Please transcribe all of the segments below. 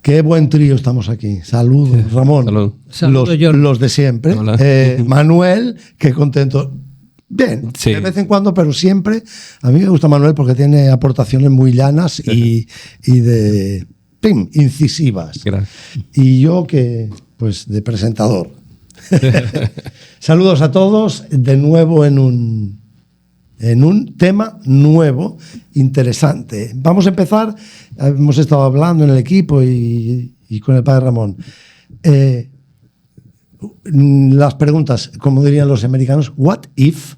Qué buen trío estamos aquí. Saludos, Ramón. Salud. Los de siempre. Manuel, qué contento. Bien, sí. De vez en cuando, pero siempre. A mí me gusta Manuel porque tiene aportaciones muy llanas y de incisivas. Gracias. Y yo que, pues, de presentador. Saludos a todos, de nuevo en un tema nuevo, interesante. Vamos a empezar, hemos estado hablando en el equipo y con el padre Ramón. Las preguntas, como dirían los americanos, what if?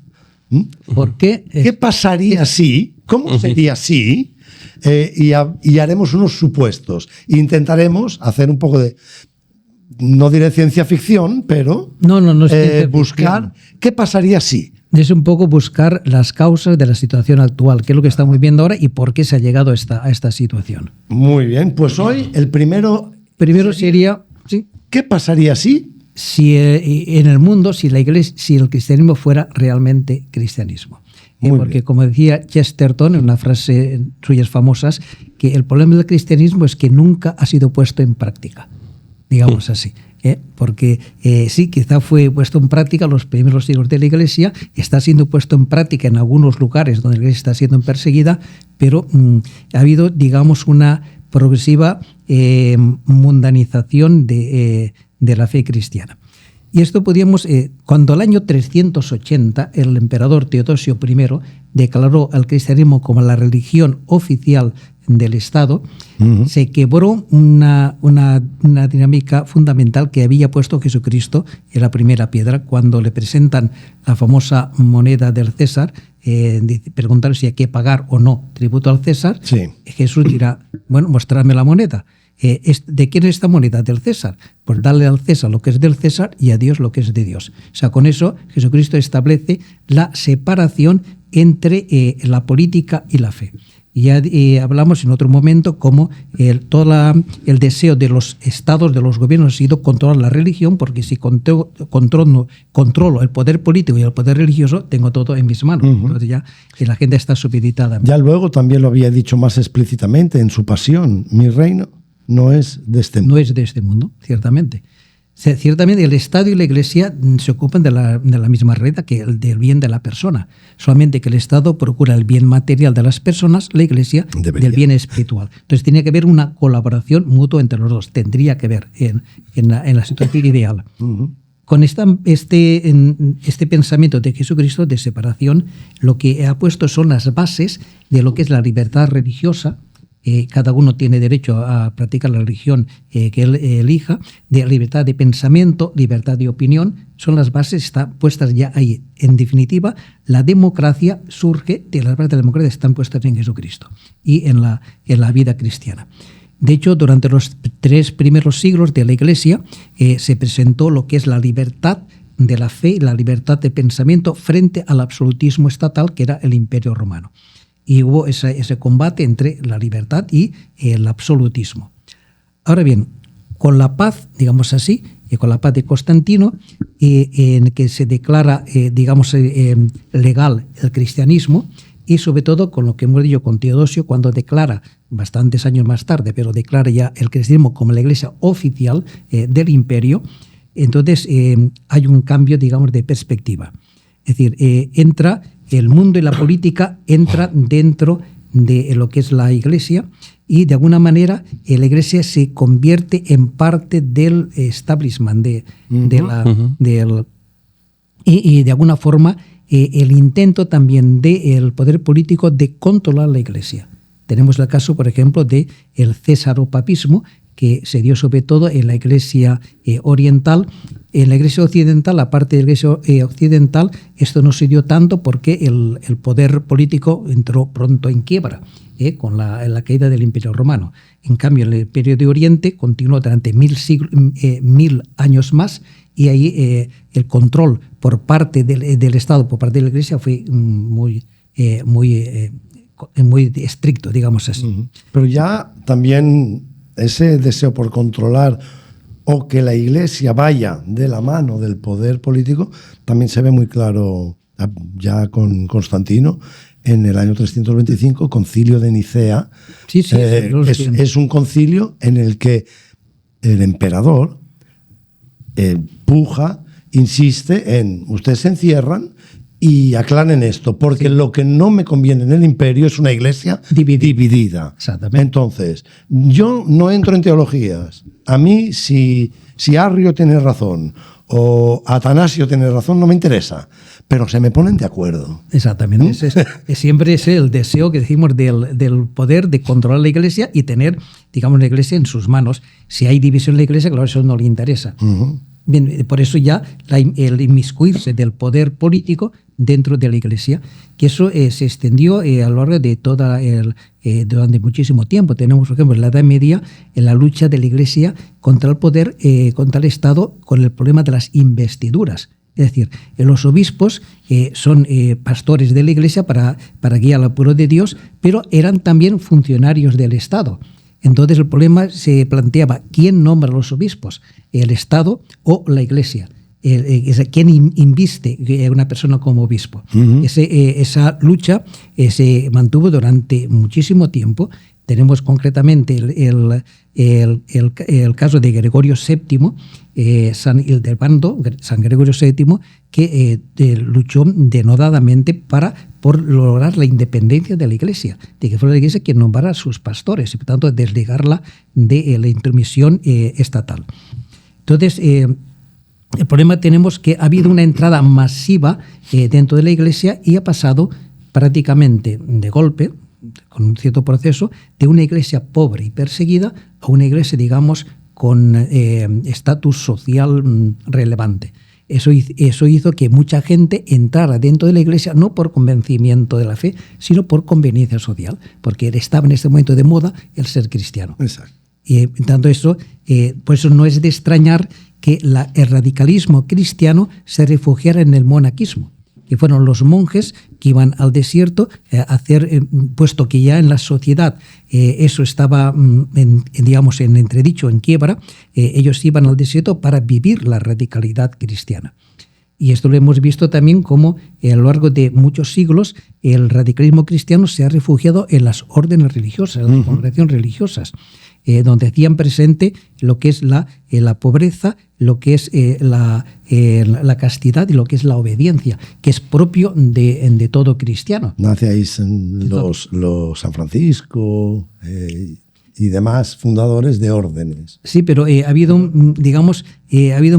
¿Por qué? ¿Qué pasaría si? ¿Cómo sería si? Y haremos unos supuestos. Intentaremos hacer un poco de... No diré ciencia ficción, pero no es buscar qué pasaría si. Es un poco buscar las causas de la situación actual, qué es lo que estamos viendo ahora y por qué se ha llegado a esta situación. Muy bien, pues hoy el primero sería ¿sí? ¿Qué pasaría si en el mundo, si el cristianismo fuera realmente cristianismo? Porque, bien, como decía Chesterton en una frase suyas famosas, que el problema del cristianismo es que nunca ha sido puesto en práctica. Digamos así, porque sí, quizá fue puesto en práctica los primeros siglos de la Iglesia, está siendo puesto en práctica en algunos lugares donde la Iglesia está siendo perseguida, pero ha habido, digamos, una progresiva mundanización de la fe cristiana. Y esto podíamos, cuando el año 380 el emperador Teodosio I declaró al cristianismo como la religión oficial del Estado, se quebró una dinámica fundamental que había puesto Jesucristo en la primera piedra. Cuando le presentan la famosa moneda del César, preguntar si hay que pagar o no tributo al César, sí. Jesús dirá, bueno, mostradme la moneda. ¿De quién es esta moneda? Del César. Pues darle al César lo que es del César y a Dios lo que es de Dios. O sea, con eso Jesucristo establece la separación entre la política y la fe. Y ya hablamos en otro momento cómo todo el deseo de los estados, de los gobiernos, ha sido controlar la religión, porque si controlo el poder político y el poder religioso, tengo todo en mis manos. Entonces ya la gente está supeditada. Ya luego también lo había dicho más explícitamente en su pasión, mi reino no es de este mundo. No es de este mundo, ciertamente. Ciertamente el Estado y la Iglesia se ocupan de la misma realidad que el del bien de la persona. Solamente que el Estado procura el bien material de las personas, la Iglesia del bien espiritual. Entonces tiene que haber una colaboración mutua entre los dos. Tendría que haber en la situación ideal. Con este pensamiento de Jesucristo de separación, lo que ha puesto son las bases de lo que es la libertad religiosa. Cada uno tiene derecho a practicar la religión que él elija, de libertad de pensamiento, libertad de opinión, son las bases, están puestas ya ahí. En definitiva, la democracia surge de las bases de la democracia, están puestas en Jesucristo y en la vida cristiana. De hecho, durante los 3 primeros siglos de la Iglesia se presentó lo que es la libertad de la fe y la libertad de pensamiento frente al absolutismo estatal que era el Imperio Romano. Y hubo ese combate entre la libertad y el absolutismo. Ahora bien, con la paz, digamos así, con la paz de Constantino, en que se declara, legal el cristianismo, y sobre todo con lo que hemos dicho con Teodosio, cuando declara, bastantes años más tarde, pero declara ya el cristianismo como la iglesia oficial del imperio, entonces hay un cambio, digamos, de perspectiva. Es decir, entra el mundo y la política entra dentro de lo que es la Iglesia y de alguna manera la Iglesia se convierte en parte del establishment, y de alguna forma el intento también del poder político de controlar la Iglesia. Tenemos el caso, por ejemplo, del cesaropapismo, que se dio sobre todo en la Iglesia oriental. En la Iglesia occidental, aparte de la Iglesia occidental, esto no se dio tanto porque el poder político entró pronto en quiebra con la caída del Imperio Romano. En cambio, el Imperio de Oriente continuó durante 1000 años más y ahí el control por parte del Estado, por parte de la Iglesia, fue muy estricto, digamos así. Pero ya también ese deseo por controlar o que la Iglesia vaya de la mano del poder político también se ve muy claro ya con Constantino en el año 325, concilio de Nicea. Sí, es un concilio en el que el emperador puja, insiste en: ustedes se encierran y aclaren esto, porque lo que no me conviene en el imperio es una iglesia dividida. Exactamente. Entonces, yo no entro en teologías. A mí, si Arrio tiene razón o Atanasio tiene razón, no me interesa, pero se me ponen de acuerdo. Exactamente. Siempre es el deseo que decimos del poder de controlar la iglesia y tener, digamos, la iglesia en sus manos. Si hay división en la iglesia, claro, eso no le interesa. Bien, por eso ya el inmiscuirse del poder político dentro de la Iglesia, que eso se extendió a lo largo de durante muchísimo tiempo. Tenemos, por ejemplo, en la Edad Media, en la lucha de la Iglesia contra el poder, contra el Estado, con el problema de las investiduras. Es decir, los obispos son pastores de la Iglesia para guiar al pueblo de Dios, pero eran también funcionarios del Estado. Entonces el problema se planteaba: ¿quién nombra a los obispos? ¿El Estado o la Iglesia? ¿Quién inviste a una persona como obispo? Esa lucha se mantuvo durante muchísimo tiempo. Tenemos concretamente el caso de Gregorio VII, San Hildebrando, San Gregorio VII, que luchó denodadamente por lograr la independencia de la Iglesia, de que fuera la Iglesia quien nombrara a sus pastores y, por tanto, desligarla de la intromisión estatal. Entonces, el problema tenemos que ha habido una entrada masiva dentro de la Iglesia y ha pasado prácticamente de golpe, con un cierto proceso, de una iglesia pobre y perseguida a una iglesia, digamos, con estatus social relevante. Eso hizo que mucha gente entrara dentro de la iglesia no por convencimiento de la fe, sino por conveniencia social, porque estaba en este momento de moda el ser cristiano. Exacto. Y tanto eso, por eso no es de extrañar que el radicalismo cristiano se refugiara en el monaquismo, que fueron los monjes que iban al desierto a hacer, puesto que ya en la sociedad eso estaba, digamos, en entredicho, en quiebra, ellos iban al desierto para vivir la radicalidad cristiana. Y esto lo hemos visto también como a lo largo de muchos siglos el radicalismo cristiano se ha refugiado en las órdenes religiosas, en las congregaciones religiosas, donde hacían presente lo que es la pobreza, lo que es la castidad y lo que es la obediencia, que es propio de todo cristiano. Nace ahí los San Francisco y demás fundadores de órdenes. Sí, pero ha habido un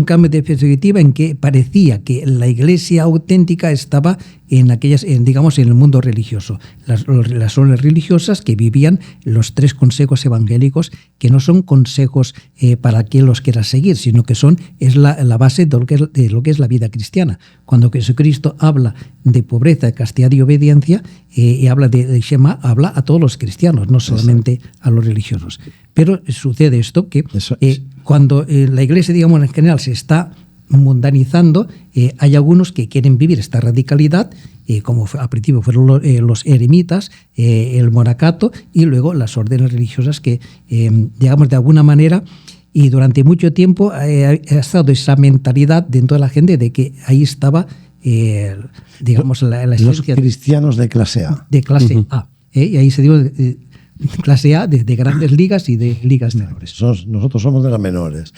cambio de perspectiva en que parecía que la iglesia auténtica estaba en el mundo religioso. Las órdenes religiosas que vivían los 3 consejos evangélicos, que no son consejos para quien los quiera seguir, sino que es la base de lo que es la vida cristiana. Cuando Jesucristo habla de pobreza, castidad y obediencia, y habla de Shema, habla a todos los cristianos, no solamente a los religiosos. Pero sucede esto, que cuando la iglesia, digamos, en general se está mundanizando, hay algunos que quieren vivir esta radicalidad, como al principio fueron los eremitas, el monacato y luego las órdenes religiosas que, digamos, de alguna manera, y durante mucho tiempo ha estado esa mentalidad dentro de la gente de que ahí estaba, digamos, la esencia. Los cristianos de clase A. De clase A. Y ahí se dio clase A de grandes ligas y de ligas menores. Nosotros somos de las menores.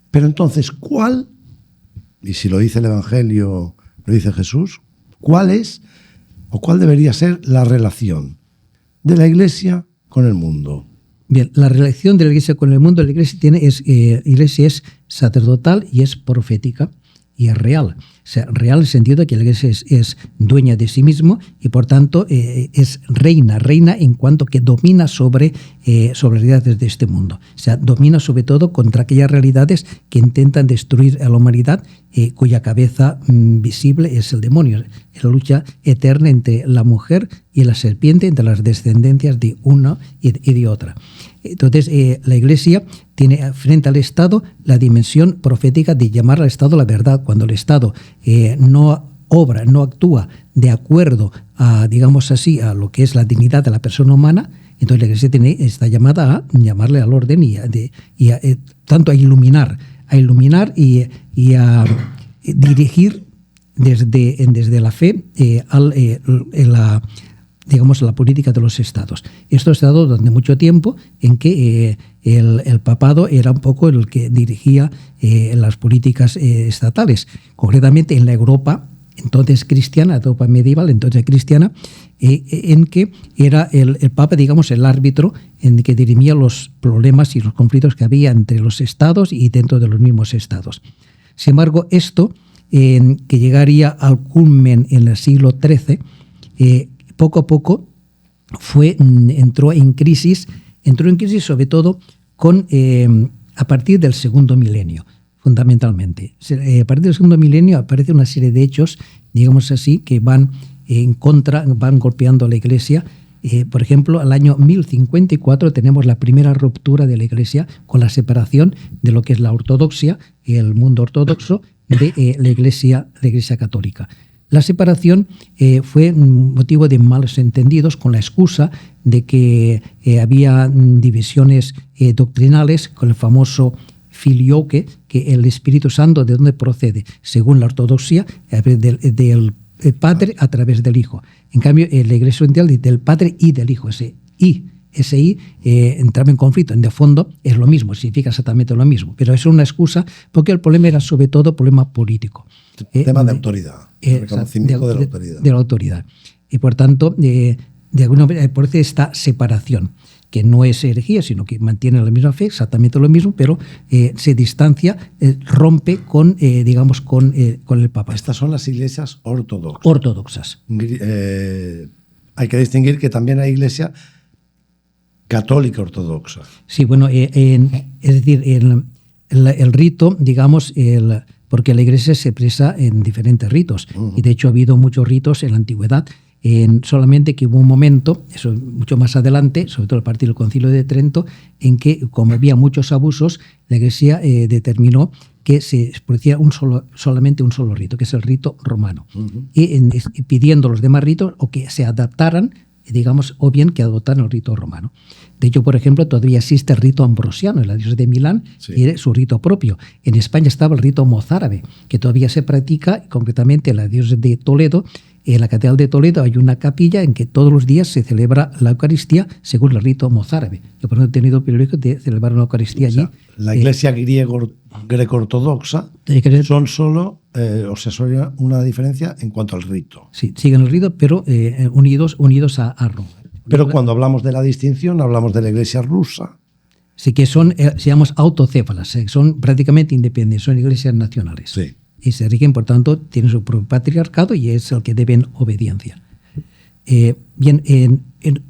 Pero entonces, ¿cuál, y si lo dice el Evangelio, lo dice Jesús, cuál es o cuál debería ser la relación de la Iglesia con el mundo? Bien, la relación de la Iglesia con el mundo, la Iglesia es sacerdotal y es profética y es real. O sea, real en el sentido de que la Iglesia es dueña de sí mismo y por tanto es reina en cuanto que domina sobre realidades de este mundo. O sea, domina sobre todo contra aquellas realidades que intentan destruir a la humanidad, cuya cabeza visible es el demonio. Es la lucha eterna entre la mujer y la serpiente, entre las descendencias de una y de otra. Entonces, la Iglesia tiene frente al Estado la dimensión profética de llamar al Estado la verdad. Cuando el Estado no obra, no actúa de acuerdo a, digamos así, a lo que es la dignidad de la persona humana, entonces la Iglesia está llamada a llamarle al orden y tanto a iluminar y a dirigir desde la fe la política de los estados. Esto ha estado durante mucho tiempo en que el papado era un poco el que dirigía las políticas estatales, concretamente en la Europa entonces cristiana, Europa medieval, entonces cristiana, en que era el Papa, digamos, el árbitro en que dirimía los problemas y los conflictos que había entre los estados y dentro de los mismos estados. Sin embargo, esto, que llegaría al culmen en el siglo XIII, poco a poco entró en crisis sobre todo a partir del segundo milenio. Fundamentalmente. A partir del segundo milenio aparece una serie de hechos, digamos así, que van golpeando a la Iglesia. Por ejemplo, al año 1054 tenemos la primera ruptura de la Iglesia con la separación de lo que es la ortodoxia, el mundo ortodoxo, de la Iglesia católica. La separación fue motivo de malos entendidos con la excusa de que había divisiones doctrinales con el famoso filioque, que el Espíritu Santo, ¿de dónde procede? Según la ortodoxia, del Padre a través del Hijo. En cambio, la Iglesia Oriental dice del Padre y del Hijo. Ese I entraba en conflicto. En de fondo es lo mismo, significa exactamente lo mismo. Pero es una excusa porque el problema era sobre todo problema político. Tema de autoridad, reconocimiento de la autoridad. De la autoridad. Y por tanto, de alguna manera, por eso esta separación, que no es herejía, sino que mantiene la misma fe, exactamente lo mismo, pero se distancia, rompe con el Papa. Estas son las iglesias ortodoxas. Ortodoxas. Hay que distinguir que también hay iglesia católica ortodoxa. Sí, bueno, es decir, el rito, digamos, porque la iglesia se expresa en diferentes ritos, y de hecho ha habido muchos ritos en la antigüedad. Solamente que hubo un momento, eso mucho más adelante, sobre todo a partir del Concilio de Trento, en que, como había muchos abusos, la Iglesia determinó que se expresara solamente un solo rito, que es el rito romano, y pidiendo los demás ritos o que se adaptaran, digamos, o bien que adoptaran el rito romano. De hecho, por ejemplo, todavía existe el rito ambrosiano en la diócesis de Milán, tiene su rito propio. En España estaba el rito mozárabe, que todavía se practica, concretamente en la diócesis de Toledo. En la Catedral de Toledo hay una capilla en que todos los días se celebra la Eucaristía según el rito mozárabe. Yo por ejemplo he tenido el privilegio de celebrar una Eucaristía allí. La iglesia greco-ortodoxa son solo, solo una diferencia en cuanto al rito. Sí, siguen el rito, pero unidos a Roma. Pero cuando hablamos de la distinción, hablamos de la iglesia rusa. Sí, que son, se llaman autocéfalas, son prácticamente independientes, son iglesias nacionales. Sí. Y se rigen, por tanto, tienen su propio patriarcado y es al que deben obediencia.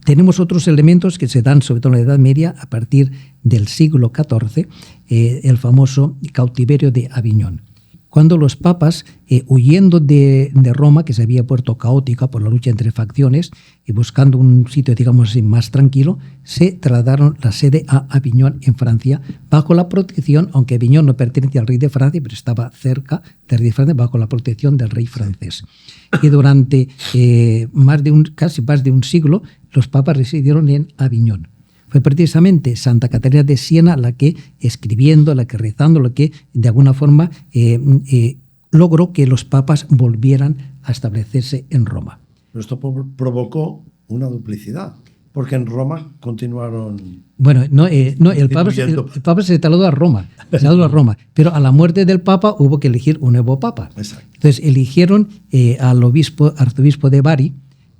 Tenemos otros elementos que se dan, sobre todo en la Edad Media, a partir del siglo XIV, el famoso cautiverio de Aviñón. Cuando los papas, huyendo de Roma, que se había vuelto caótica por la lucha entre facciones, y buscando un sitio, digamos así, más tranquilo, se trasladaron la sede a Aviñón, en Francia, bajo la protección, aunque Aviñón no pertenecía al rey de Francia, pero estaba cerca del rey de Francia, bajo la protección del rey francés. Y durante casi más de un siglo, los papas residieron en Aviñón. Fue precisamente Santa Catarina de Siena la que, escribiendo, la que rezando, la que de alguna forma logró que los papas volvieran a establecerse en Roma. Pero esto provocó una duplicidad, porque en Roma continuaron... Bueno, el Papa se trasladó a Roma, pero a la muerte del Papa hubo que elegir un nuevo Papa. Exacto. Entonces eligieron al arzobispo de Bari,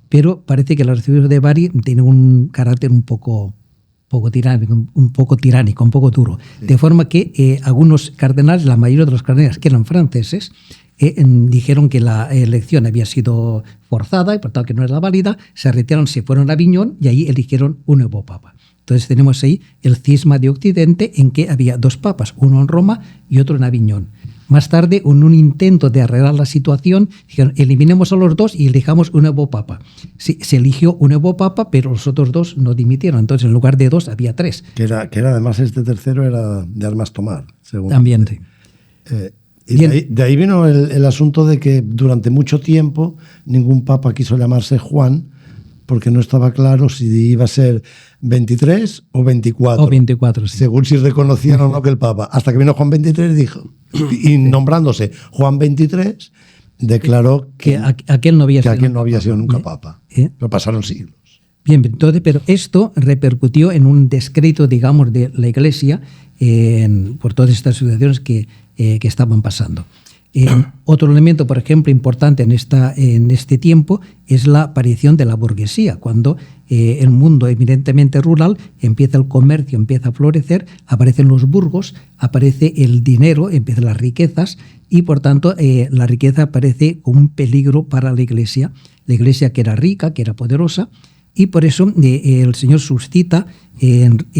pero parece que el arzobispo de Bari tiene un carácter un poco tiránico, un poco duro. Sí. De forma que algunos cardenales, la mayoría de los cardenales que eran franceses, dijeron que la elección había sido forzada y por tanto que no era válida, se retiraron, se fueron a Aviñón y ahí eligieron un nuevo papa. Entonces tenemos ahí el cisma de Occidente en que había dos papas, uno en Roma y otro en Aviñón. Más tarde, en un intento de arreglar la situación, dijeron, eliminemos a los dos y elijamos un nuevo papa. Sí, se eligió un nuevo papa, pero los otros dos no dimitieron. Entonces, en lugar de dos, había tres. Que era además este tercero era de armas tomar. Según también, sí. De ahí vino el asunto de que durante mucho tiempo ningún papa quiso llamarse Juan, porque no estaba claro si iba a ser 23 o 24. O 24, sí. Según si reconocían o no que el Papa. Hasta que vino Juan 23 y nombrándose Juan 23, declaró que aquel no había sido nunca papa. Pero pasaron siglos. Bien, entonces, pero esto repercutió en un descrédito, digamos, de la Iglesia por todas estas situaciones que estaban pasando. Otro elemento, por ejemplo, importante en este tiempo es la aparición de la burguesía. Cuando el mundo eminentemente rural empieza el comercio, empieza a florecer, aparecen los burgos, aparece el dinero, empiezan las riquezas y, por tanto, la riqueza aparece como un peligro para la Iglesia que era rica, que era poderosa. Y por eso el Señor suscita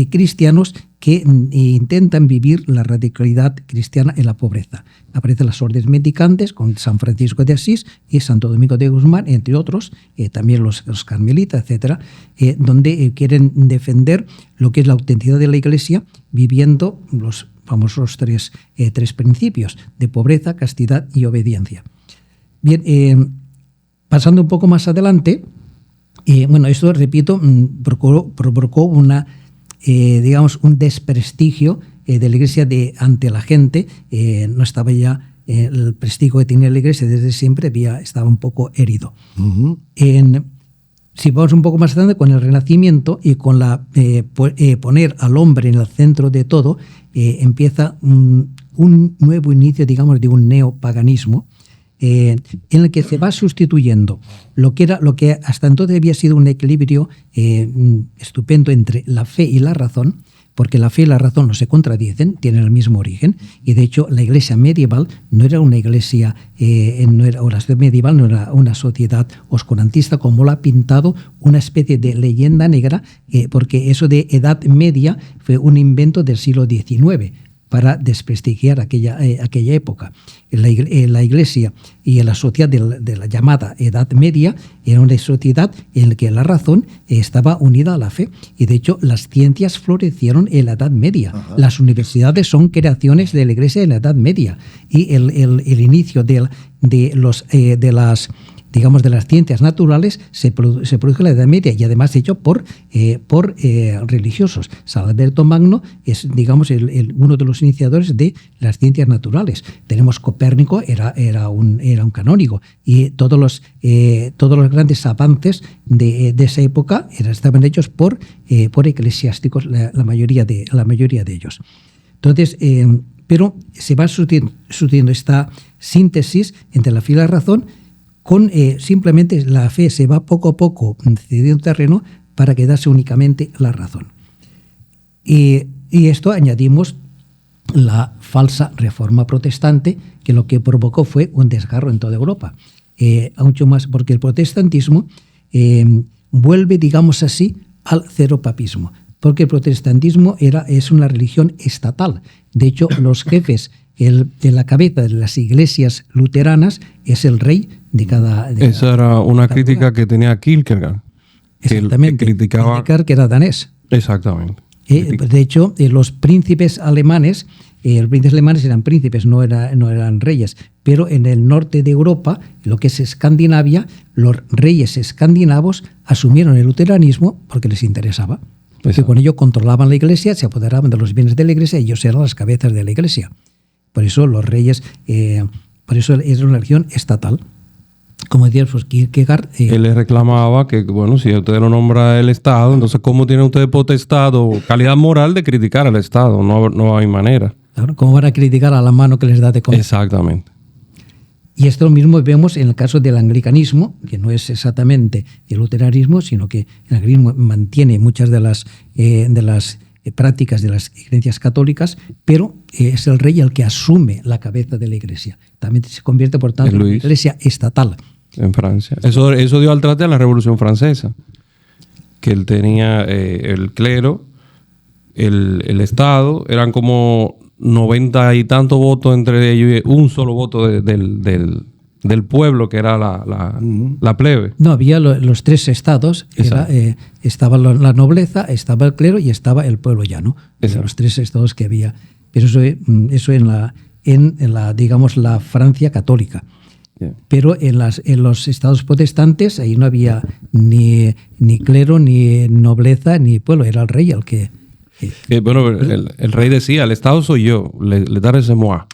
cristianos que intentan vivir la radicalidad cristiana en la pobreza. Aparecen las órdenes mendicantes con San Francisco de Asís y Santo Domingo de Guzmán, entre otros, también los carmelitas, etcétera, donde quieren defender lo que es la autenticidad de la Iglesia, viviendo los famosos tres principios de pobreza, castidad y obediencia. Bien, pasando un poco más adelante, esto, repito, provocó un desprestigio de la Iglesia ante la gente. No estaba ya el prestigio que tenía la Iglesia desde siempre, estaba un poco herido. Uh-huh. Si vamos un poco más adelante, con el Renacimiento y con poner al hombre en el centro de todo, empieza un nuevo inicio, digamos, de un neopaganismo, en el que se va sustituyendo lo que hasta entonces había sido un equilibrio estupendo entre la fe y la razón, porque la fe y la razón no se contradicen, tienen el mismo origen, y de hecho la Iglesia medieval no era una iglesia, o la sociedad medieval no era una sociedad oscurantista como lo ha pintado una especie de leyenda negra, porque eso de Edad Media fue un invento del siglo XIX, para desprestigiar aquella época. La Iglesia y la sociedad de la llamada Edad Media era una sociedad en la que la razón estaba unida a la fe. Y de hecho, las ciencias florecieron en la Edad Media. Ajá. Las universidades son creaciones de la Iglesia en la Edad Media. Y el inicio de las ciencias naturales se produjo en la Edad Media y además hecho por religiosos. San Alberto Magno es, digamos, uno de los iniciadores de las ciencias naturales. Tenemos Copérnico, era un canónigo, y todos los grandes avances de esa época estaban hechos por eclesiásticos, la mayoría de ellos. Entonces, pero se va sucediendo esta síntesis entre la fe y la razón. Simplemente la fe se va poco a poco cediendo terreno para quedarse únicamente la razón. Y esto añadimos la falsa reforma protestante, que lo que provocó fue un desgarro en toda Europa. Mucho más, porque el protestantismo vuelve, digamos así, al ceropapismo, porque el protestantismo es una religión estatal. De hecho, los jefes de la cabeza de las iglesias luteranas es el rey de cada... Esa era una crítica que tenía Kierkegaard. Exactamente. Que criticaba... Kierkegaard, que era danés. Exactamente. De hecho, los príncipes alemanes eran príncipes, no eran reyes, pero en el norte de Europa, lo que es Escandinavia, los reyes escandinavos asumieron el luteranismo porque les interesaba. Porque con ello controlaban la iglesia, se apoderaban de los bienes de la iglesia y ellos eran las cabezas de la iglesia. Por eso los reyes, por eso es una religión estatal. Como decía Kierkegaard... Él le reclamaba que, bueno, si usted lo nombra el Estado, entonces ¿cómo tiene usted potestad o calidad moral de criticar al Estado? No hay manera. Claro, ¿cómo van a criticar a la mano que les da de comer? Exactamente. Y esto lo mismo vemos en el caso del anglicanismo, que no es exactamente el luteranismo, sino que el anglicanismo mantiene muchas de las prácticas de las iglesias católicas, pero es el rey el que asume la cabeza de la iglesia. También se convierte, por tanto, en una iglesia estatal. En Francia. Eso dio al traste a la Revolución Francesa, que él tenía el clero, el Estado, eran como 90 y tantos votos entre ellos y un solo voto del pueblo, que era la plebe. No, había los tres estados. Estaba la nobleza, estaba el clero y estaba el pueblo llano. Los tres estados que había. Pero eso en la digamos, la Francia católica. Yeah. Pero en los estados protestantes ahí no había ni clero, ni nobleza, ni pueblo. Era el rey el que... Bueno, el rey decía, el Estado soy yo, l'État c'est moi.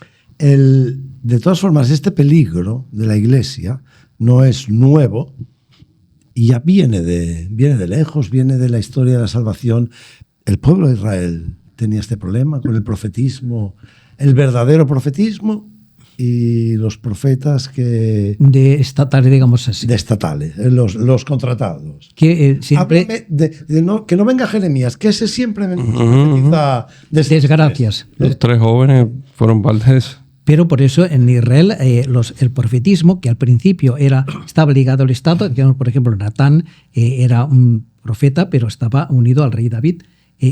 De todas formas, este peligro de la Iglesia no es nuevo y ya viene de lejos, viene de la historia de la salvación. El pueblo de Israel tenía este problema con el profetismo, el verdadero profetismo, y los profetas que... De estatales, digamos así. De estatales, los contratados. Que siempre... que no venga Jeremías, que ese siempre profetiza desgracias. Los 3 jóvenes fueron parte de eso. Pero por eso en Israel el profetismo, que al principio estaba ligado al Estado, digamos, por ejemplo, Natán era un profeta, pero estaba unido al rey David.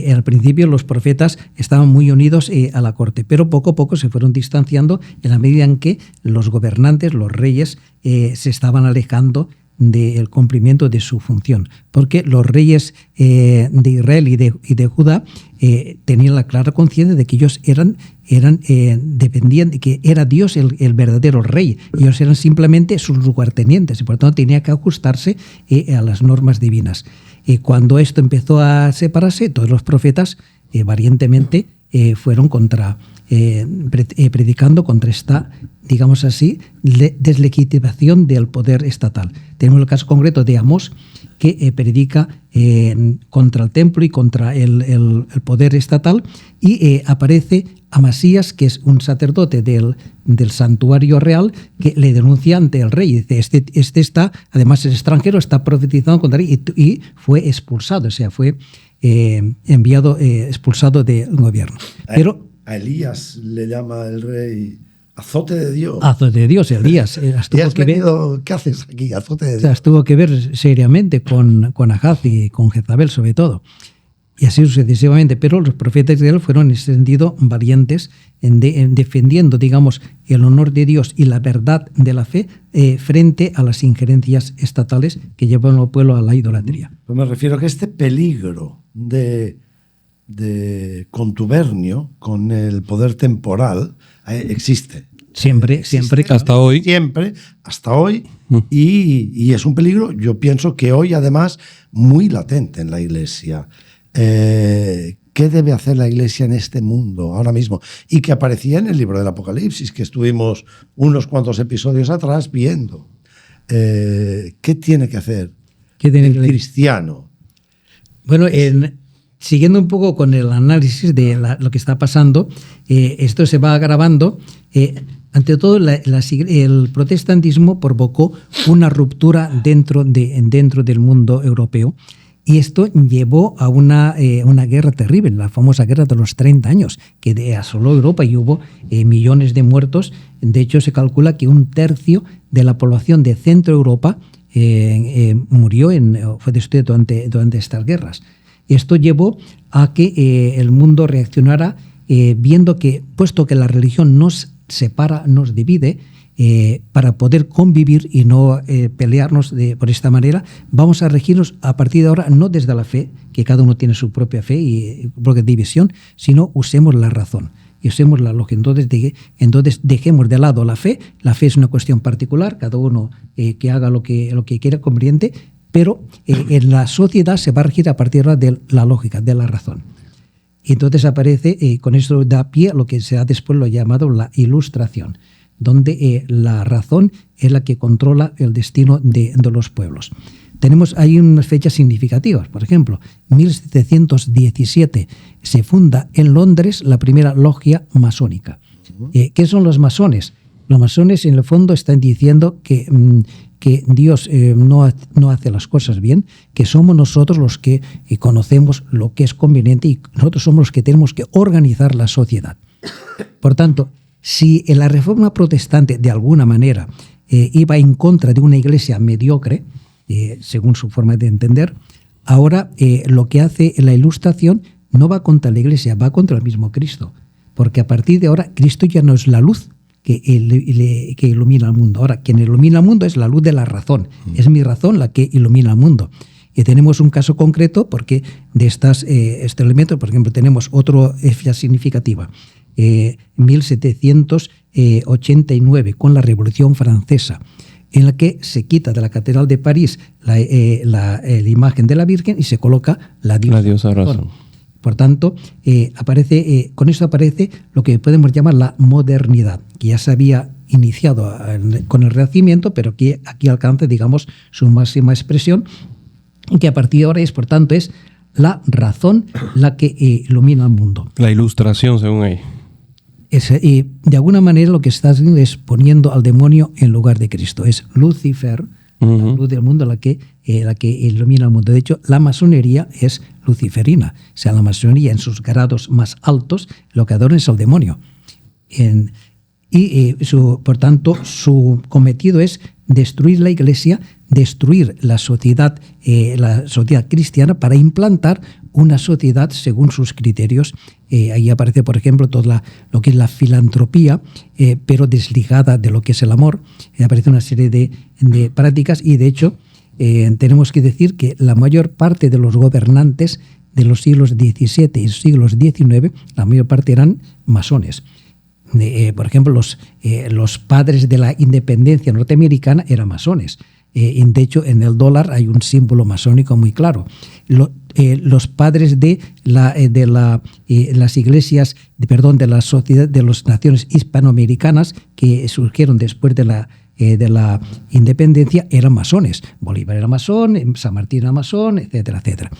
Al principio los profetas estaban muy unidos a la corte, pero poco a poco se fueron distanciando en la medida en que los gobernantes, los reyes, se estaban alejando del cumplimiento de su función, porque los reyes de Israel y de Judá tenían la clara conciencia de que ellos dependían de que era Dios el verdadero rey. Ellos eran simplemente sus lugartenientes y por lo tanto tenía que ajustarse a las normas divinas. Cuando esto empezó a separarse, todos los profetas valientemente fueron predicando contra esta, digamos así, deslegitimación del poder estatal. Tenemos el caso concreto de Amós, que predica contra el templo y contra el poder estatal, y aparece Amasías, que es un sacerdote del santuario real, que le denuncia ante el rey. Dice, este está, además es extranjero, está profetizando contra él, y fue expulsado, o sea, fue expulsado del gobierno. Pero a Elías le llama el rey azote de Dios. Azote de Dios, Elías. ¿Qué haces aquí? Azote de Dios. O sea, tuvo que ver seriamente con Ahaz y con Jezabel sobre todo. Y así sucesivamente. Pero los profetas de él fueron en ese sentido valientes en defendiendo, digamos, el honor de Dios y la verdad de la fe frente a las injerencias estatales que llevan al pueblo a la idolatría. Pues me refiero a que este peligro de contubernio con el poder temporal existe. Siempre. Hasta hoy. Siempre, hasta hoy. Y es un peligro, yo pienso que hoy además muy latente en la Iglesia. ¿Qué debe hacer la Iglesia en este mundo ahora mismo? Y que aparecía en el libro del Apocalipsis, que estuvimos unos cuantos episodios atrás viendo. ¿Qué tiene que hacer el cristiano? Bueno, siguiendo un poco con el análisis de lo que está pasando, esto se va agravando. Ante todo, el protestantismo provocó una ruptura dentro del mundo europeo. Y esto llevó a una guerra terrible, la famosa guerra de los 30 años, que asoló Europa y hubo millones de muertos. De hecho, se calcula que 1/3 de la población de Centro Europa murió, fue destruido durante estas guerras. Esto llevó a que el mundo reaccionara viendo que, puesto que la religión nos separa, nos divide, para poder convivir y no pelearnos por esta manera, vamos a regirnos a partir de ahora no desde la fe, que cada uno tiene su propia fe y propia división, sino usemos la razón y usemos la lógica. Entonces dejemos de lado la fe. La fe es una cuestión particular, cada uno que haga lo que quiera conveniente, pero en la sociedad se va a regir a partir de ahora de la lógica, de la razón. Y entonces aparece, con esto da pie a lo que se ha después lo llamado la Ilustración, donde la razón es la que controla el destino de los pueblos. Tenemos ahí unas fechas significativas. Por ejemplo, 1717 se funda en Londres la primera logia masónica. ¿Qué son los masones? Los masones, en el fondo, están diciendo que Dios no hace las cosas bien, que somos nosotros los que conocemos lo que es conveniente y nosotros somos los que tenemos que organizar la sociedad. Por tanto, si la Reforma Protestante de alguna manera iba en contra de una iglesia mediocre, según su forma de entender, ahora lo que hace la Ilustración no va contra la iglesia, va contra el mismo Cristo. Porque a partir de ahora Cristo ya no es la luz que ilumina al mundo. Ahora, quien ilumina al mundo es la luz de la razón. Es mi razón la que ilumina al mundo. Y tenemos un caso concreto porque de este elemento, por ejemplo, tenemos otra fecha significativa. 1789, con la Revolución Francesa, en la que se quita de la Catedral de París la imagen de la Virgen y se coloca la diosa razón. Por tanto, con esto aparece lo que podemos llamar la modernidad, que ya se había iniciado con el Renacimiento, pero que aquí alcanza, digamos, su máxima expresión, que a partir de ahora por tanto, es la razón la que ilumina al mundo. La ilustración, según ahí. De alguna manera lo que está haciendo es poniendo al demonio en lugar de Cristo. Es Lucifer, la luz del mundo, la que ilumina al mundo. De hecho, la masonería es luciferina. O sea, la masonería en sus grados más altos lo que adora es al demonio. Por tanto, su cometido es destruir la Iglesia, destruir la sociedad cristiana para implantar una sociedad según sus criterios. Ahí aparece, por ejemplo, toda lo que es la filantropía, pero desligada de lo que es el amor. Aparece una serie de prácticas y, de hecho, tenemos que decir que la mayor parte de los gobernantes de los siglos XVII y siglos XIX, la mayor parte eran masones. Por ejemplo, los padres de la independencia norteamericana eran masones. De hecho, en el dólar hay un símbolo masónico muy claro. Los padres de las iglesias, de la sociedad de las naciones hispanoamericanas que surgieron después de la independencia eran masones. Bolívar era masón, San Martín era masón, etcétera, etcétera.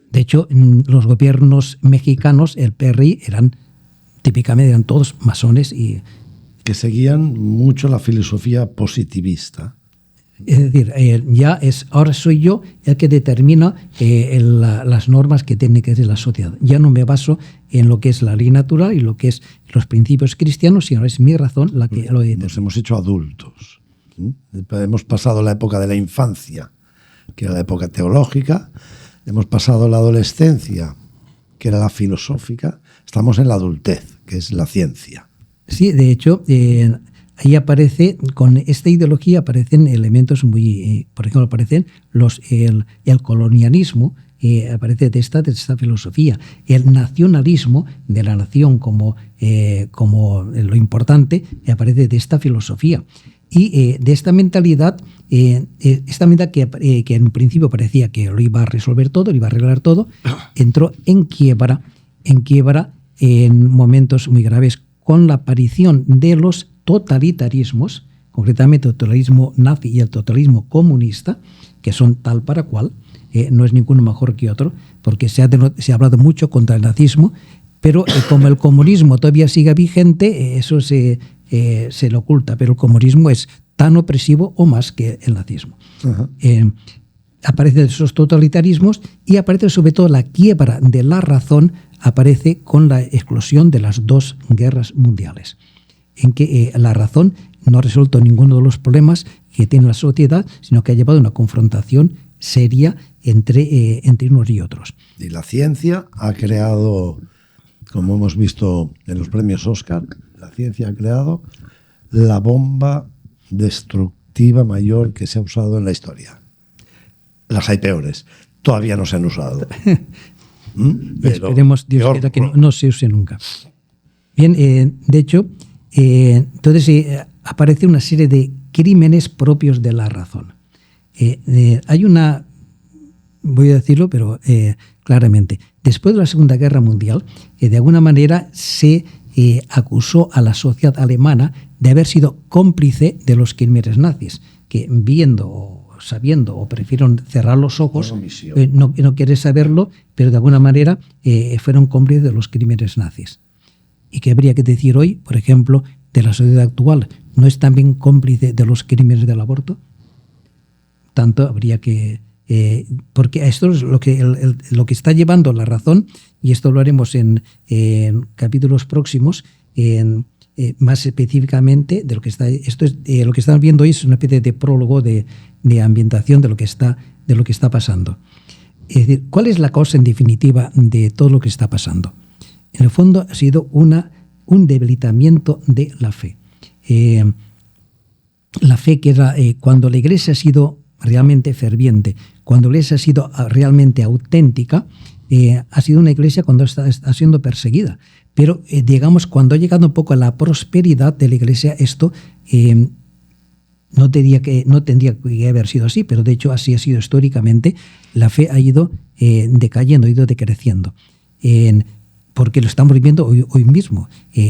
De hecho, los gobiernos mexicanos, el PRI, típicamente eran todos masones y que seguían mucho la filosofía positivista. Es decir, ahora soy yo el que determina las normas que tiene que ser la sociedad. Ya no me baso en lo que es la ley natural y lo que es los principios cristianos, sino es mi razón la que lo determina. Nos hemos hecho adultos. Hemos pasado la época de la infancia, que era la época teológica. Hemos pasado la adolescencia, que era la filosófica. Estamos en la adultez, que es la ciencia. Sí, de hecho, ahí aparece, con esta ideología aparecen elementos muy, por ejemplo, aparecen el colonialismo, aparece de esta filosofía, el nacionalismo de la nación como lo importante, aparece de esta filosofía. Y de esta mentalidad, que en principio parecía que lo iba a resolver todo, lo iba a arreglar todo, entró en quiebra en momentos muy graves con la aparición de los totalitarismos, concretamente el totalitarismo nazi y el totalitarismo comunista, que son tal para cual, no es ninguno mejor que otro, porque se ha hablado mucho contra el nazismo, pero como el comunismo todavía sigue vigente, eso se le oculta, pero el comunismo es tan opresivo o más que el nazismo. Aparecen esos totalitarismos y aparece sobre todo la quiebra de la razón, aparece con la explosión de las dos guerras mundiales, en que la razón no ha resuelto ninguno de los problemas que tiene la sociedad, sino que ha llevado a una confrontación seria entre unos y otros. Y la ciencia ha creado, como hemos visto en los premios Oscar, la ciencia ha creado la bomba destructiva mayor que se ha usado en la historia. Las hay peores, todavía no se han usado. Esperemos, Dios quiera que no se use nunca. Bien, de hecho, entonces aparece una serie de crímenes propios de la razón. Hay voy a decirlo, pero claramente, después de la Segunda Guerra Mundial, de alguna manera se acusó a la sociedad alemana de haber sido cómplice de los crímenes nazis, que sabiendo o prefirieron cerrar los ojos, no quiere saberlo, pero de alguna manera fueron cómplices de los crímenes nazis. ¿Y qué habría que decir hoy, por ejemplo, de la sociedad actual? ¿No es también cómplice de los crímenes del aborto? Tanto habría que... porque esto es lo que está llevando la razón, y esto lo haremos en capítulos próximos, más específicamente de lo que está... lo que están viendo hoy es una especie de prólogo de ambientación de lo que está pasando. Es decir, ¿cuál es la causa en definitiva de todo lo que está pasando? En el fondo ha sido un debilitamiento de la fe. La fe que era cuando la Iglesia ha sido realmente ferviente, cuando la Iglesia ha sido realmente auténtica, ha sido una Iglesia cuando está siendo perseguida. Pero digamos, cuando ha llegado un poco a la prosperidad de la Iglesia, esto no tendría que haber sido así, pero de hecho así ha sido históricamente. La fe ha ido decayendo, ha ido decreciendo. porque lo estamos viviendo hoy mismo.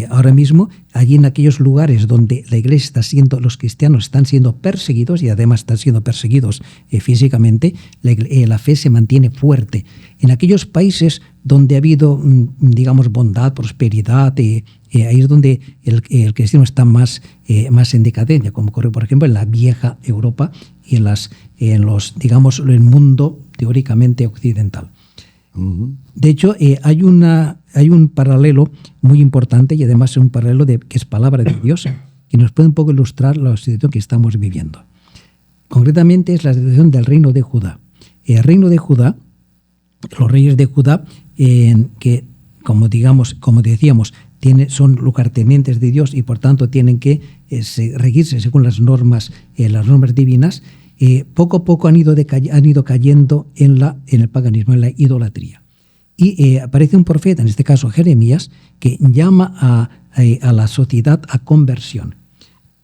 Ahora mismo, allí en aquellos lugares donde la iglesia está siendo, los cristianos están siendo perseguidos y además están siendo perseguidos físicamente, la fe se mantiene fuerte. En aquellos países donde ha habido, digamos, bondad, prosperidad, ahí es donde el cristianismo está más en decadencia, como ocurre, por ejemplo, en la vieja Europa y en los, digamos, el mundo teóricamente occidental. De hecho, hay un paralelo muy importante y además es un paralelo que es palabra de Dios, que nos puede un poco ilustrar la situación que estamos viviendo. Concretamente es la situación del reino de Judá. El reino de Judá, los reyes de Judá, que como decíamos, son lugartenientes de Dios y por tanto tienen que regirse según las normas divinas, poco a poco han ido cayendo en el paganismo, en la idolatría. Y aparece un profeta, en este caso Jeremías, que llama a la sociedad a conversión.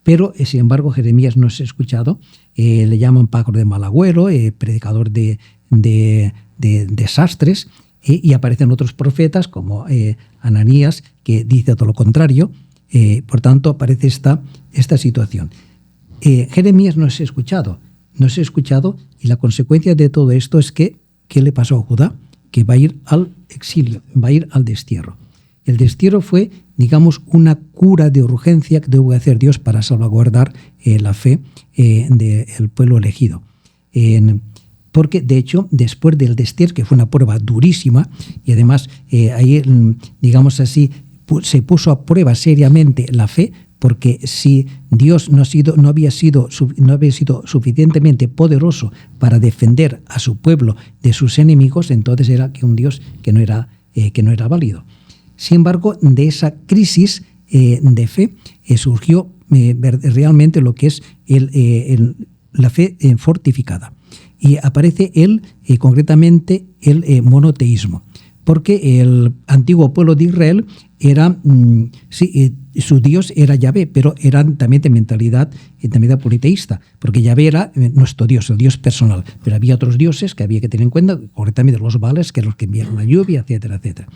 Pero, sin embargo, Jeremías no es escuchado. Le llaman pájaro de mal agüero, predicador de desastres, y aparecen otros profetas como Ananías, que dice todo lo contrario. Por tanto, aparece esta situación. Jeremías no es escuchado. Y la consecuencia de todo esto es que, ¿qué le pasó a Judá? Que va a ir al exilio, va a ir al destierro. El destierro fue, digamos, una cura de urgencia que tuvo que hacer Dios para salvaguardar la fe del pueblo elegido. Porque, de hecho, después del destierro, que fue una prueba durísima, y además ahí, digamos así, se puso a prueba seriamente la fe, porque si Dios no había sido suficientemente poderoso para defender a su pueblo de sus enemigos, entonces era que un Dios que no era válido. Sin embargo, de esa crisis de fe surgió realmente lo que es la fe fortificada. Y aparece concretamente el monoteísmo. Porque el antiguo pueblo de Israel era, su Dios era Yahvé, pero eran también de mentalidad politeísta, porque Yahvé era nuestro Dios, el Dios personal, pero había otros dioses que había que tener en cuenta, concretamente los Baales, que eran los que enviaron la lluvia, etcétera, etcétera.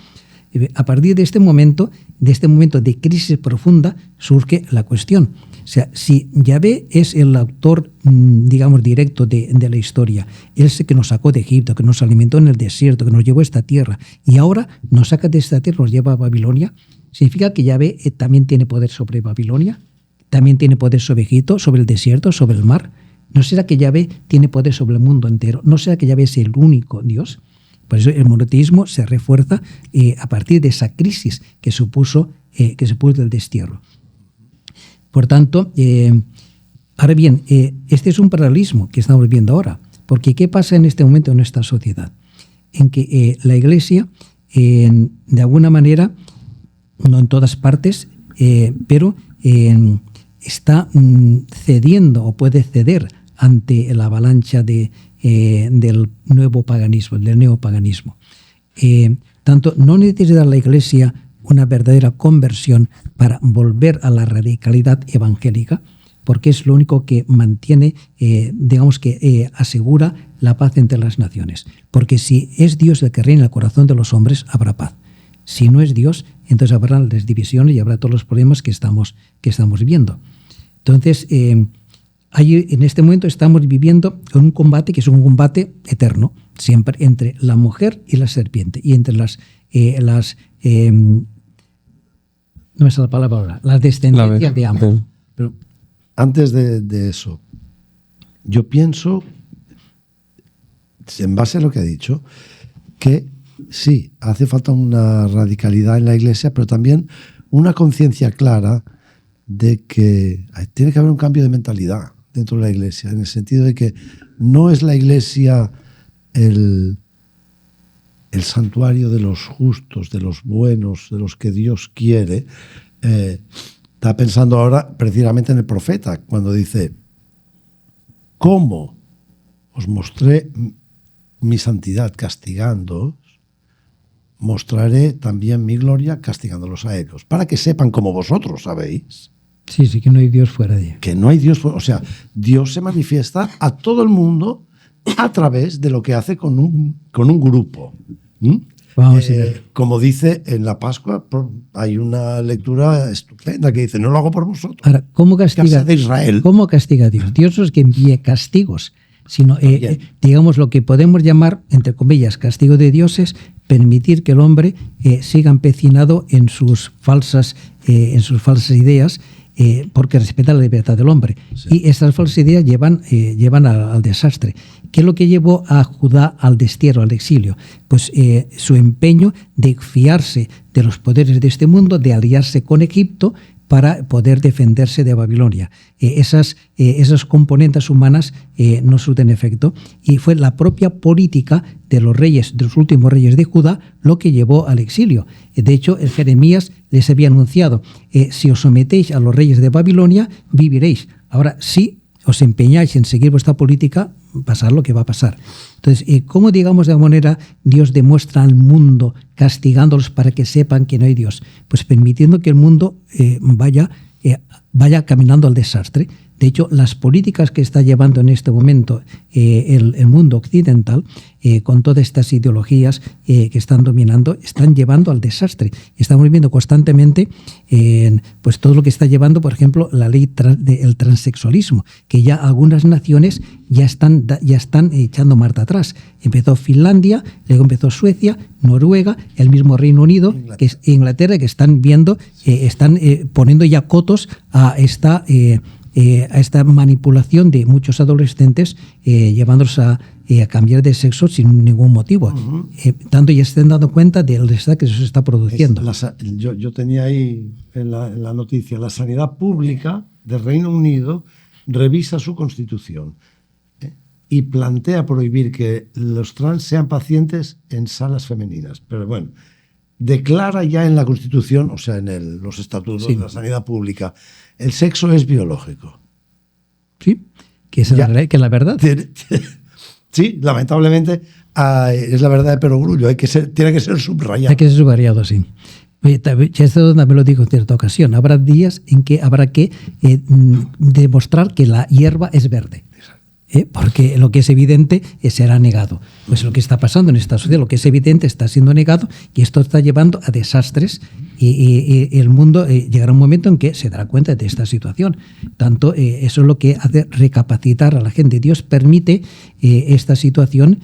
A partir de este momento de crisis profunda, surge la cuestión. O sea, si Yahvé es el autor, digamos, directo de la historia, Él es el que nos sacó de Egipto, que nos alimentó en el desierto, que nos llevó a esta tierra, y ahora nos saca de esta tierra, nos lleva a Babilonia, significa que Yahvé también tiene poder sobre Babilonia, también tiene poder sobre Egipto, sobre el desierto, sobre el mar. ¿No será que Yahvé tiene poder sobre el mundo entero? ¿No será que Yahvé es el único Dios? Por eso el monoteísmo se refuerza a partir de esa crisis que supuso el destierro. Por tanto, ahora bien, este es un paralelismo que estamos viendo ahora, porque ¿qué pasa en este momento en nuestra sociedad? En que la Iglesia, de alguna manera, no en todas partes, pero está cediendo o puede ceder ante la avalancha del nuevo paganismo, del neopaganismo. Tanto no necesita la Iglesia una verdadera conversión para volver a la radicalidad evangélica, porque es lo único que mantiene, digamos que asegura la paz entre las naciones. Porque si es Dios el que reina en el corazón de los hombres, habrá paz. Si no es Dios, entonces habrá las divisiones y habrá todos los problemas que estamos viendo. Entonces, en este momento estamos viviendo un combate que es un combate eterno, siempre entre la mujer y la serpiente, y entre las no me sale la palabra ahora, las descendencias de ambos. Pero antes de eso, yo pienso, en base a lo que ha dicho, que sí, hace falta una radicalidad en la Iglesia, pero también una conciencia clara de que tiene que haber un cambio de mentalidad dentro de la Iglesia, en el sentido de que no es la Iglesia el santuario de los justos, de los buenos, de los que Dios quiere. Está pensando ahora precisamente en el profeta, cuando dice: ¿cómo os mostré mi santidad castigándoos, mostraré también mi gloria castigándolos a ellos, para que sepan como vosotros sabéis. Sí, que no hay Dios fuera de él. Que no hay Dios fuera. O sea, Dios se manifiesta a todo el mundo a través de lo que hace con un grupo. Vamos a ver. Como dice en la Pascua, hay una lectura estupenda que dice, no lo hago por vosotros. Ahora, ¿cómo castiga, Casa de Israel. ¿cómo castiga Dios? Dios no es que envíe castigos, sino, digamos, lo que podemos llamar, entre comillas, castigo de Dios es permitir que el hombre siga empecinado en sus falsas ideas, porque respeta la libertad del hombre. Sí. Y estas falsas ideas llevan al desastre. ¿Qué es lo que llevó a Judá al destierro, al exilio? Pues su empeño de fiarse de los poderes de este mundo, de aliarse con Egipto para poder defenderse de Babilonia. Esas componentes humanas no surten efecto, y fue la propia política de los últimos reyes de Judá, lo que llevó al exilio. De hecho, Jeremías les había anunciado, si os sometéis a los reyes de Babilonia, viviréis. Ahora, si os empeñáis en seguir vuestra política, pasar lo que va a pasar. Entonces, ¿cómo, digamos, de alguna manera Dios demuestra al mundo castigándolos para que sepan que no hay Dios? Pues permitiendo que el mundo vaya caminando al desastre. De hecho, las políticas que está llevando en este momento el mundo occidental, con todas estas ideologías que están dominando, están llevando al desastre. Estamos viendo constantemente pues todo lo que está llevando, por ejemplo, la ley del transexualismo, que ya algunas naciones ya están echando marcha atrás. Empezó Finlandia, luego empezó Suecia, Noruega, el mismo Reino Unido, que es Inglaterra, que están viendo, están poniendo ya cotos a esta manipulación de muchos adolescentes, llevándolos a cambiar de sexo sin ningún motivo. Uh-huh. Tanto ya se están dando cuenta del desastre que se está produciendo. Yo tenía ahí en la noticia, la sanidad pública del Reino Unido revisa su constitución y plantea prohibir que los trans sean pacientes en salas femeninas. Pero bueno, declara ya en la Constitución, o sea, en los estatutos de la sanidad pública, el sexo es biológico. Sí, que es la verdad. Sí, lamentablemente es la verdad de perogrullo. Tiene que ser subrayado. Hay que ser subrayado, sí. Oye, esto también lo digo en cierta ocasión. Habrá días en que habrá que demostrar que la hierba es verde. Porque lo que es evidente será negado. Pues lo que está pasando en esta sociedad, lo que es evidente está siendo negado, y esto está llevando a desastres, y el mundo llegará un momento en que se dará cuenta de esta situación. Tanto eso es lo que hace recapacitar a la gente. Dios permite esta situación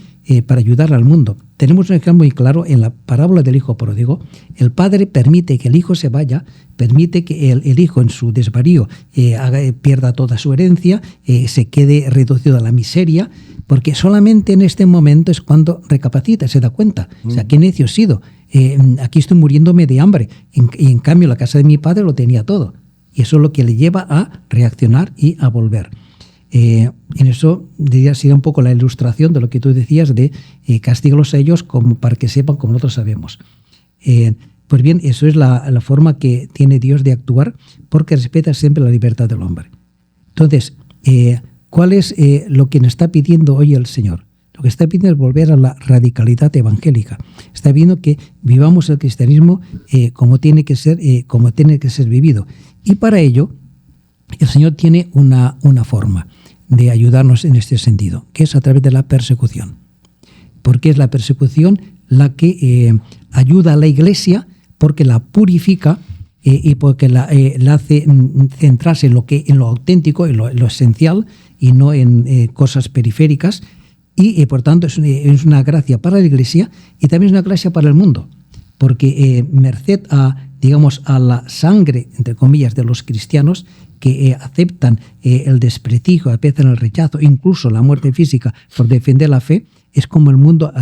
para ayudar al mundo. Tenemos un ejemplo muy claro en la parábola del hijo pródigo. El padre permite que el hijo se vaya, permite que el hijo en su desvarío pierda toda su herencia, se quede reducido a la miseria, porque solamente en este momento es cuando recapacita, se da cuenta. O sea, qué necio he sido. Aquí estoy muriéndome de hambre, y en cambio la casa de mi padre lo tenía todo. Y eso es lo que le lleva a reaccionar y a volver. En eso sería un poco la ilustración de lo que tú decías de castígalos a ellos como para que sepan como nosotros sabemos. Pues bien, eso es la forma que tiene Dios de actuar, porque respeta siempre la libertad del hombre. Entonces, ¿cuál es lo que nos está pidiendo hoy el Señor? Lo que está pidiendo es volver a la radicalidad evangélica. Está pidiendo que vivamos el cristianismo como tiene que ser vivido. Y para ello, el Señor tiene una forma de ayudarnos en este sentido, que es a través de la persecución. Porque es la persecución la que ayuda a la Iglesia, porque la purifica y porque la hace centrarse en lo auténtico, en lo esencial, y no en cosas periféricas. Y por tanto es una gracia para la Iglesia, y también es una gracia para el mundo, porque merced a la sangre, entre comillas, de los cristianos que aceptan el desprestigio, aceptan el rechazo, incluso la muerte física por defender la fe, es como el mundo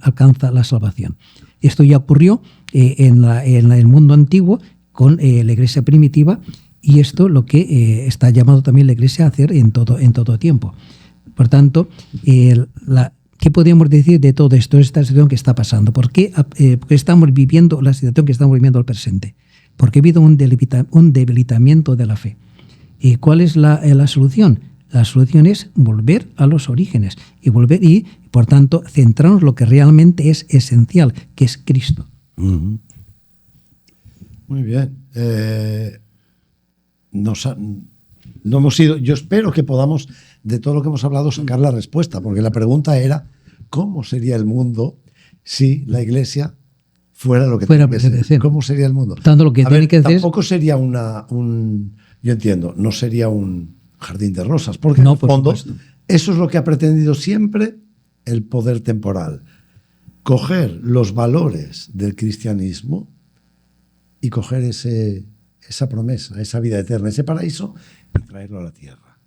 alcanza la salvación. Esto ya ocurrió en el mundo antiguo con la Iglesia primitiva, y esto lo que está llamado también la Iglesia a hacer en todo tiempo. Por tanto, ¿qué podríamos decir de todo esto, esta situación que está pasando? ¿Por qué estamos viviendo la situación que estamos viviendo al presente? Porque ha habido un debilitamiento de la fe. ¿Y cuál es la solución? La solución es volver a los orígenes y por tanto, centrarnos en lo que realmente es esencial, que es Cristo. Uh-huh. Muy bien. No hemos ido. Yo espero que podamos, de todo lo que hemos hablado, sacar la respuesta, porque la pregunta era ¿cómo sería el mundo si la Iglesia fuera lo que Fuera tiene que ser. ¿Cómo sería el mundo? Tanto lo que tiene que hacer tampoco sería yo entiendo, no sería un jardín de rosas, porque No, en el por fondo supuesto. eso es lo que ha pretendido siempre el poder temporal. Coger los valores del cristianismo y coger esa promesa, esa vida eterna, ese paraíso y traerlo a la tierra.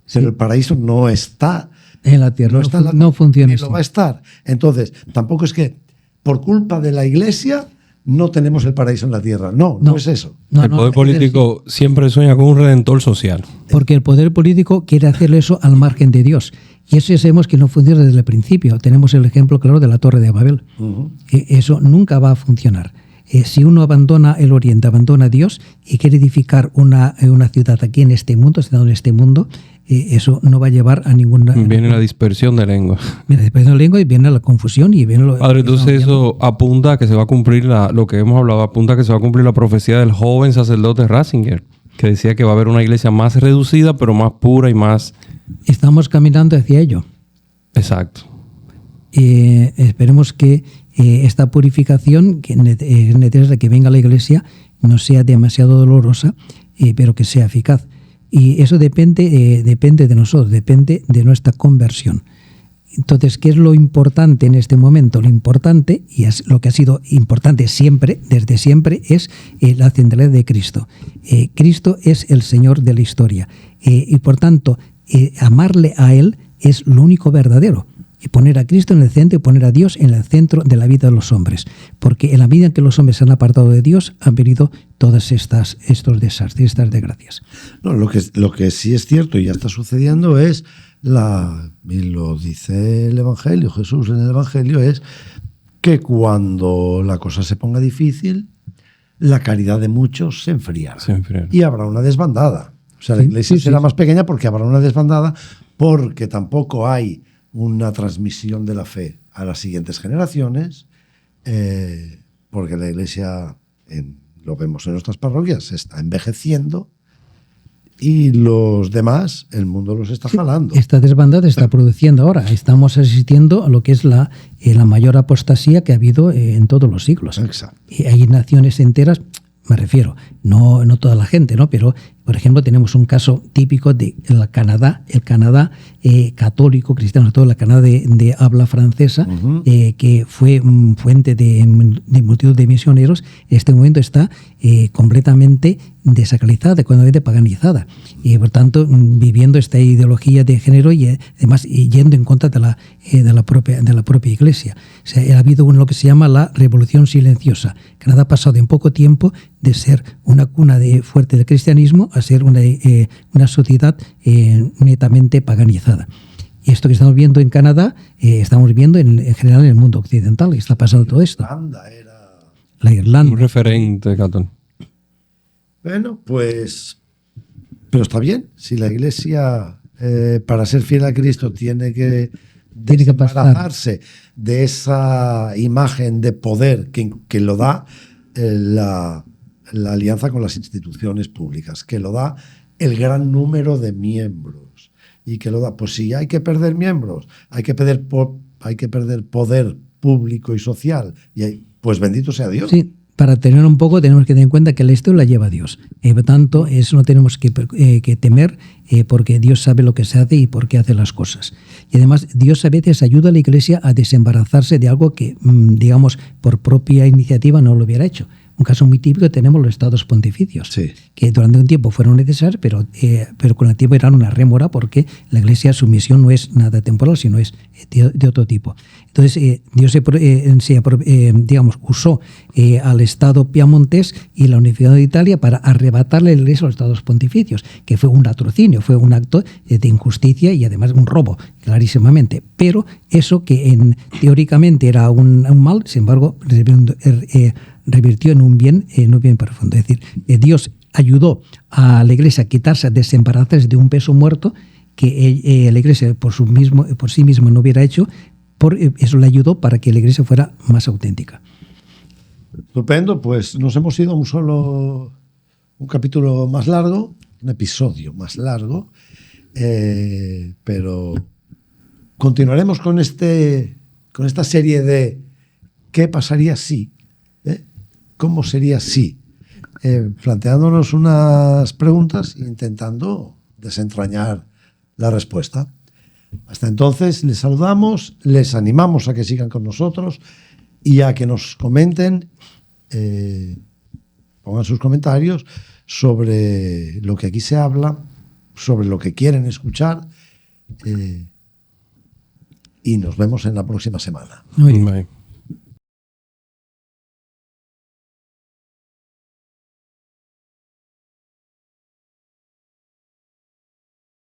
Sí. Pero el paraíso no está en la tierra, está en la no funciona ni así. lo va a estar. Entonces, tampoco es que por culpa de la Iglesia no tenemos el paraíso en la tierra. No es eso. El poder político siempre sueña con un redentor social. Porque el poder político quiere hacerlo eso al margen de Dios. Y eso ya sabemos que no funciona desde el principio. Tenemos el ejemplo claro de la Torre de Babel. Eso nunca va a funcionar. Si uno abandona el Oriente, abandona a Dios y quiere edificar una ciudad aquí en este mundo, en este mundo, eso no va a llevar a ninguna... Viene la dispersión de lengua. Viene la dispersión de lengua y viene la confusión y viene lo... Padre, entonces eso apunta a que se va a cumplir lo que hemos hablado, apunta a que se va a cumplir la profecía del joven sacerdote Ratzinger, que decía que va a haber una iglesia más reducida, pero más pura y más... Estamos caminando hacia ello. Exacto. Esperemos que esta purificación, que es necesaria que venga a la Iglesia, no sea demasiado dolorosa, pero que sea eficaz. Y eso depende de nosotros, depende de nuestra conversión. Entonces, ¿qué es lo importante en este momento? Lo importante, y es lo que ha sido importante siempre, desde siempre, es la centralidad de Cristo. Cristo es el Señor de la historia. Y por tanto, amarle a Él es lo único verdadero. Y poner a Cristo en el centro y poner a Dios en el centro de la vida de los hombres. Porque en la medida en que los hombres se han apartado de Dios, han venido todos estos desastres, estas desgracias. No, lo que sí es cierto y ya está sucediendo es, y lo dice el Evangelio, Jesús en el Evangelio, es que cuando la cosa se ponga difícil, la caridad de muchos se enfriará. Y habrá una desbandada. O sea, la iglesia será más pequeña porque habrá una desbandada, porque tampoco hay una transmisión de la fe a las siguientes generaciones, porque la iglesia, lo vemos en nuestras parroquias, se está envejeciendo y los demás, el mundo los está jalando. Esta desbandada está produciendo ahora. Estamos asistiendo a lo que es la mayor apostasía que ha habido en todos los siglos. Exacto. Y hay naciones enteras, me refiero, no toda la gente, ¿no? Pero, por ejemplo, tenemos un caso típico de el Canadá católico, cristiano, todo el Canadá de habla francesa, que fue fuente de multitud de misioneros. En este momento está completamente desacralizada, completamente paganizada. Y, por tanto, viviendo esta ideología de género y, además, yendo en contra de la propia Iglesia. O sea, ha habido lo que se llama la revolución silenciosa. Canadá ha pasado en poco tiempo de ser una cuna fuerte del cristianismo a ser una sociedad netamente paganizada. Y esto que estamos viendo en Canadá, estamos viendo en general en el mundo occidental, y está pasando todo esto. La Irlanda. Un referente católico. Bueno, pues... Pero está bien, si la Iglesia, para ser fiel a Cristo, tiene que desembarazarse de esa imagen de poder que lo da la alianza con las instituciones públicas, que lo da el gran número de miembros y que lo da, pues si hay que perder miembros, hay que perder poder público y social, pues bendito sea Dios. Sí, para tener un poco tenemos que tener en cuenta que la historia la lleva Dios. Por tanto, eso no tenemos que temer, porque Dios sabe lo que se hace y por qué hace las cosas. Y además, Dios a veces ayuda a la Iglesia a desembarazarse de algo que, digamos, por propia iniciativa no lo hubiera hecho. Un caso muy típico tenemos los estados pontificios, que durante un tiempo fueron necesarios, pero con el tiempo eran una rémora, porque la Iglesia, su misión no es nada temporal, sino es de otro tipo. Entonces, Dios digamos, usó al Estado piamontés y la Unificación de Italia para arrebatarle la Iglesia a los estados pontificios, que fue un latrocinio, fue un acto de injusticia y además un robo, clarísimamente. Pero eso que teóricamente era un mal, sin embargo, revirtió en un bien profundo. Es decir, Dios ayudó a la Iglesia a quitarse, a desembarazarse de un peso muerto que la Iglesia por sí misma no hubiera hecho. Eso le ayudó para que la Iglesia fuera más auténtica. Estupendo, pues nos hemos ido a un capítulo más largo, un episodio más largo, pero continuaremos con esta serie de ¿qué pasaría si? ¿Cómo sería si? Planteándonos unas preguntas e intentando desentrañar la respuesta. Hasta entonces les saludamos, les animamos a que sigan con nosotros y a que nos comenten, pongan sus comentarios sobre lo que aquí se habla, sobre lo que quieren escuchar, y nos vemos en la próxima semana. Muy bien.